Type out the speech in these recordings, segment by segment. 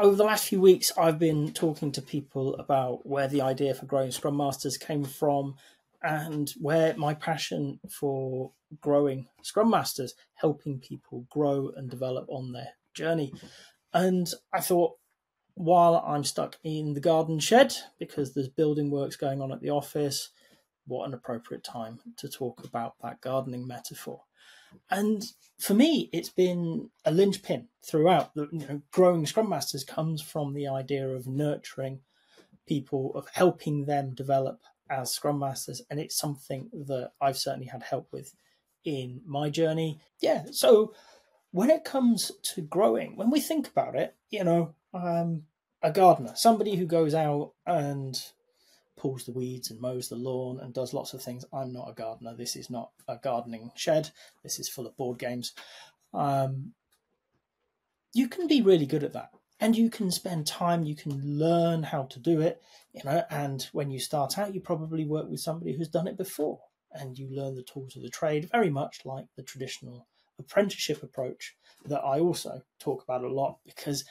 Over the last few weeks, I've been talking to people about where the idea for growing Scrum Masters came from and where my passion for growing Scrum Masters, helping people grow and develop on their journey. And I thought, while I'm stuck in the garden shed because there's building works going on at the office, what an appropriate time to talk about that gardening metaphor. And for me, it's been a linchpin throughout. Growing Scrum Masters comes from the idea of nurturing people, of helping them develop as Scrum Masters. And it's something that I've certainly had help with in my journey. Yeah, so when it comes to growing, when we think about it, a gardener, somebody who goes out and pulls the weeds and mows the lawn and does lots of things. I'm not a gardener. This is not a gardening shed. This is full of board games. You can be really good at that, and you can spend time. You can learn how to do it, and when you start out, you probably work with somebody who's done it before, and you learn the tools of the trade, very much like the traditional apprenticeship approach that I also talk about a lot, because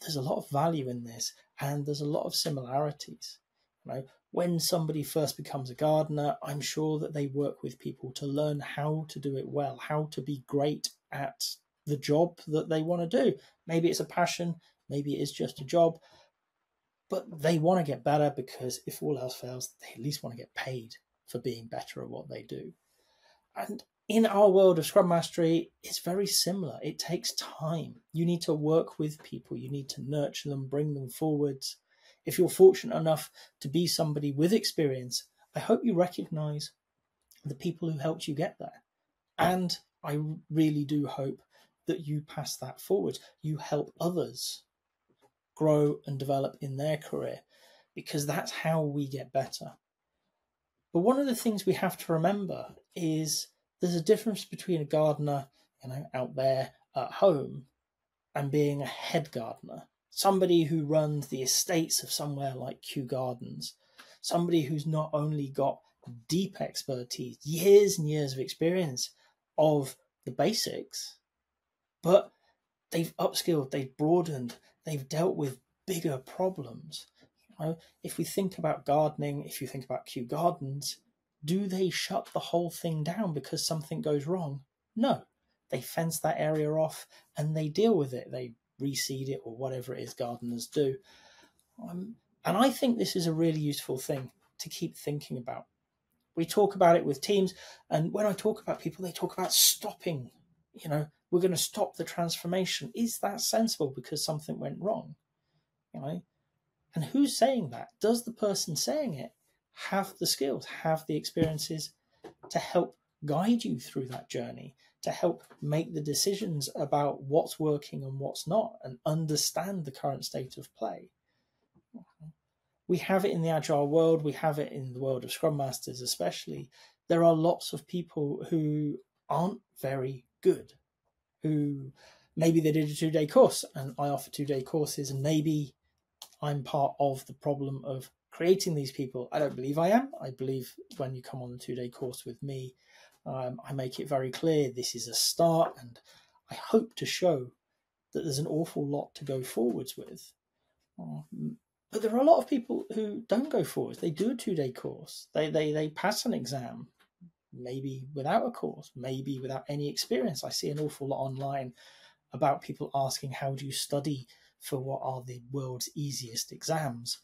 there's a lot of value in this, and there's a lot of similarities. When somebody first becomes a gardener, I'm sure that they work with people to learn how to do it well, how to be great at the job that they want to do. Maybe it's a passion, maybe it is just a job, but they want to get better because if all else fails, they at least want to get paid for being better at what they do. And in our world of Scrum Mastery, it's very similar. It takes time. You need to work with people. You need to nurture them, bring them forwards. If you're fortunate enough to be somebody with experience, I hope you recognize the people who helped you get there. And I really do hope that you pass that forward. You help others grow and develop in their career, because that's how we get better. But one of the things we have to remember is there's a difference between a gardener, out there at home, and being a head gardener. Somebody who runs the estates of somewhere like Kew Gardens, somebody who's not only got deep expertise, years and years of experience of the basics, but they've upskilled, they've broadened, they've dealt with bigger problems. If we think about gardening, if you think about Kew Gardens, do they shut the whole thing down because something goes wrong? No. They fence that area off and they deal with it. They reseed it or whatever it is gardeners do. And I think this is a really useful thing to keep thinking about. We talk about it with teams, and when I talk about people, they talk about stopping. We're going to stop the transformation. Is that sensible because something went wrong? And who's saying that? Does the person saying it have the skills, have the experiences to help guide you through that journey, to help make the decisions about what's working and what's not, and understand the current state of play? We have it in the Agile world. We have it in the world of Scrum Masters especially. There are lots of people who aren't very good, who maybe they did a 2-day course, and I offer 2-day courses, and maybe I'm part of the problem of creating these people. I don't believe I am. I believe when you come on the 2-day course with me, I make it very clear this is a start, and I hope to show that there's an awful lot to go forwards with. But there are a lot of people who don't go forwards. They do a 2-day course. They pass an exam, maybe without a course, maybe without any experience. I see an awful lot online about people asking, how do you study for what are the world's easiest exams?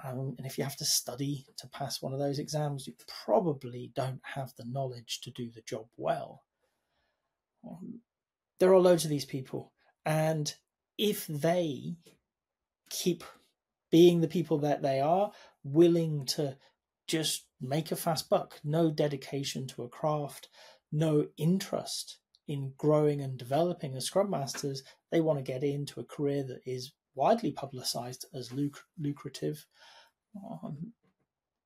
And if you have to study to pass one of those exams, you probably don't have the knowledge to do the job well. There are loads of these people, and if they keep being the people that they are, willing to just make a fast buck, no dedication to a craft, no interest in growing and developing as Scrum Masters, they want to get into a career that is widely publicized as lucrative.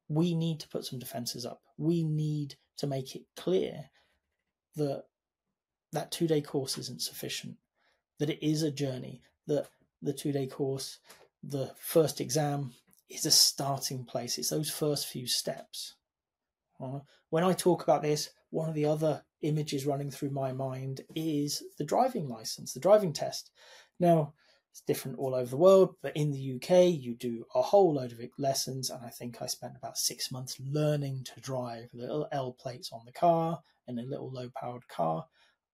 We need to put some defenses up. We need to make it clear that that 2-day course isn't sufficient, that it is a journey, that the 2-day course, the first exam, is a starting place. It's those first few steps. When I talk about this, one of the other images running through my mind is the driving license, the driving test. Now, It's different all over the world, but in the UK, you do a whole load of lessons. And I think I spent about 6 months learning to drive little L plates on the car in a little low powered car.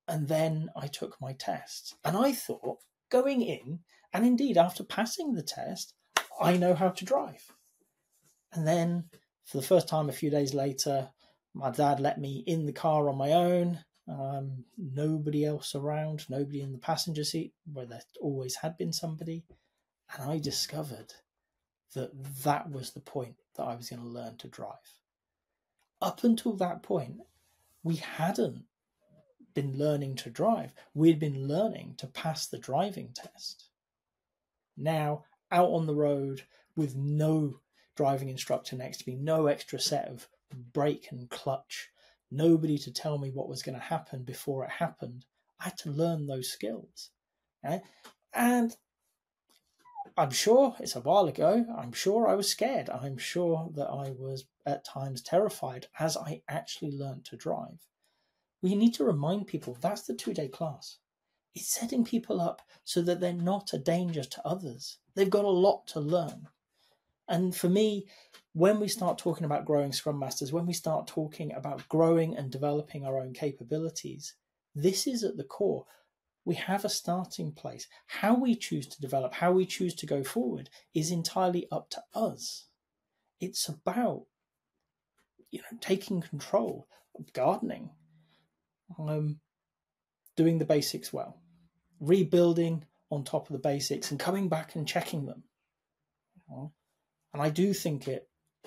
And then I took my test. And I thought going in, and indeed after passing the test, I know how to drive. And then for the first time a few days later, my dad let me in the car on my own. Nobody else around, nobody in the passenger seat, where there always had been somebody. And I discovered that that was the point that I was going to learn to drive. Up until that point, we hadn't been learning to drive. We'd been learning to pass the driving test. Now, out on the road with no driving instructor next to me, no extra set of brake and clutch, nobody to tell me what was going to happen before it happened. I had to learn those skills. Okay? And I'm sure it's a while ago. I'm sure I was scared. I'm sure that I was at times terrified as I actually learned to drive. We need to remind people that's the 2-day class. It's setting people up so that they're not a danger to others. They've got a lot to learn. And for me, when we start talking about growing Scrum Masters, when we start talking about growing and developing our own capabilities, this is at the core. We have a starting place. How we choose to develop, how we choose to go forward is entirely up to us. It's about, taking control of gardening, doing the basics well, rebuilding on top of the basics and coming back and checking them. And I do think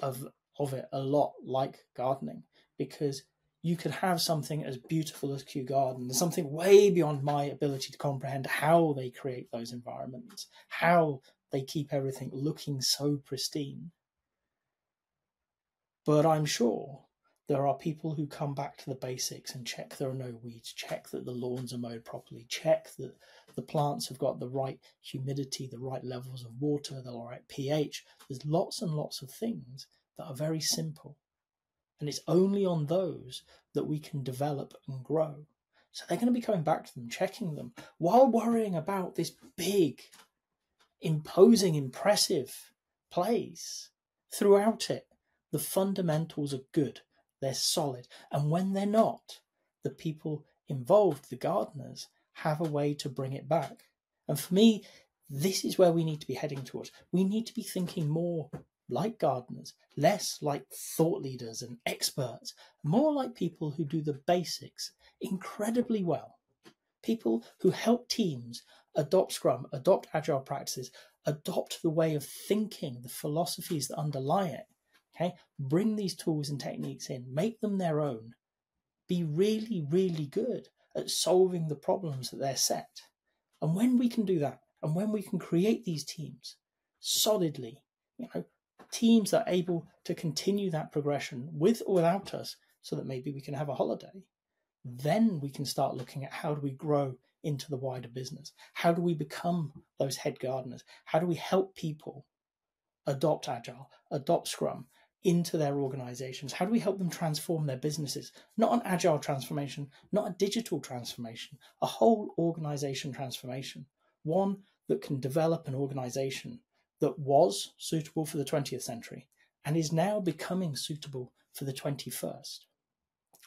of it a lot like gardening, because you could have something as beautiful as Kew Garden. There's something way beyond my ability to comprehend how they create those environments, how they keep everything looking so pristine. But I'm sure there are people who come back to the basics and check there are no weeds, check that the lawns are mowed properly, check that the plants have got the right humidity, the right levels of water, the right pH. There's lots and lots of things that are very simple. And it's only on those that we can develop and grow. So they're going to be coming back to them, checking them, while worrying about this big, imposing, impressive place. Throughout it, the fundamentals are good. They're solid. And when they're not, the people involved, the gardeners, have a way to bring it back. And for me, this is where we need to be heading towards. We need to be thinking more like gardeners, less like thought leaders and experts, more like people who do the basics incredibly well. People who help teams adopt Scrum, adopt Agile practices, adopt the way of thinking, the philosophies that underlie it. Okay, bring these tools and techniques in, make them their own, be really, really good at solving the problems that they're set. And when we can do that, and when we can create these teams solidly, teams that are able to continue that progression with or without us, so that maybe we can have a holiday, then we can start looking at how do we grow into the wider business? How do we become those head gardeners? How do we help people adopt Agile, adopt Scrum into their organizations? How do we help them transform their businesses? Not an Agile transformation, not a digital transformation, a whole organization transformation. One that can develop an organization that was suitable for the 20th century and is now becoming suitable for the 21st.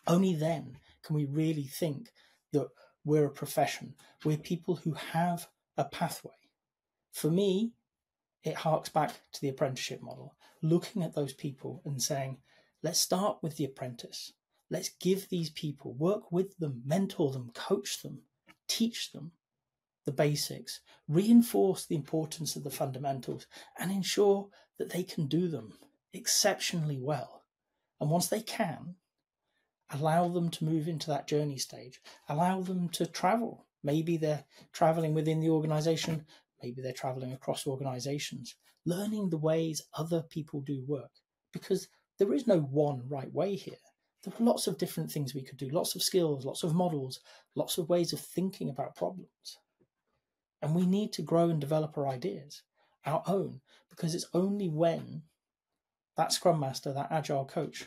Only then can we really think that we're a profession. We're people who have a pathway. For me, it harks back to the apprenticeship model, looking at those people and saying, let's start with the apprentice. Let's give these people, work with them, mentor them, coach them, teach them the basics, reinforce the importance of the fundamentals, and ensure that they can do them exceptionally well. And once they can, allow them to move into that journey stage, allow them to travel. Maybe they're traveling within the organization, maybe they're traveling across organizations, learning the ways other people do work, because there is no one right way here. There are lots of different things we could do, lots of skills, lots of models, lots of ways of thinking about problems. And we need to grow and develop our ideas, our own, because it's only when that Scrum Master, that Agile coach,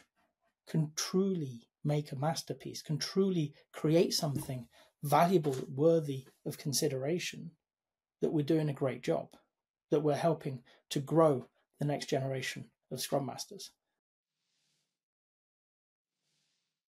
can truly make a masterpiece, can truly create something valuable, worthy of consideration, that we're doing a great job, that we're helping to grow the next generation of Scrum Masters.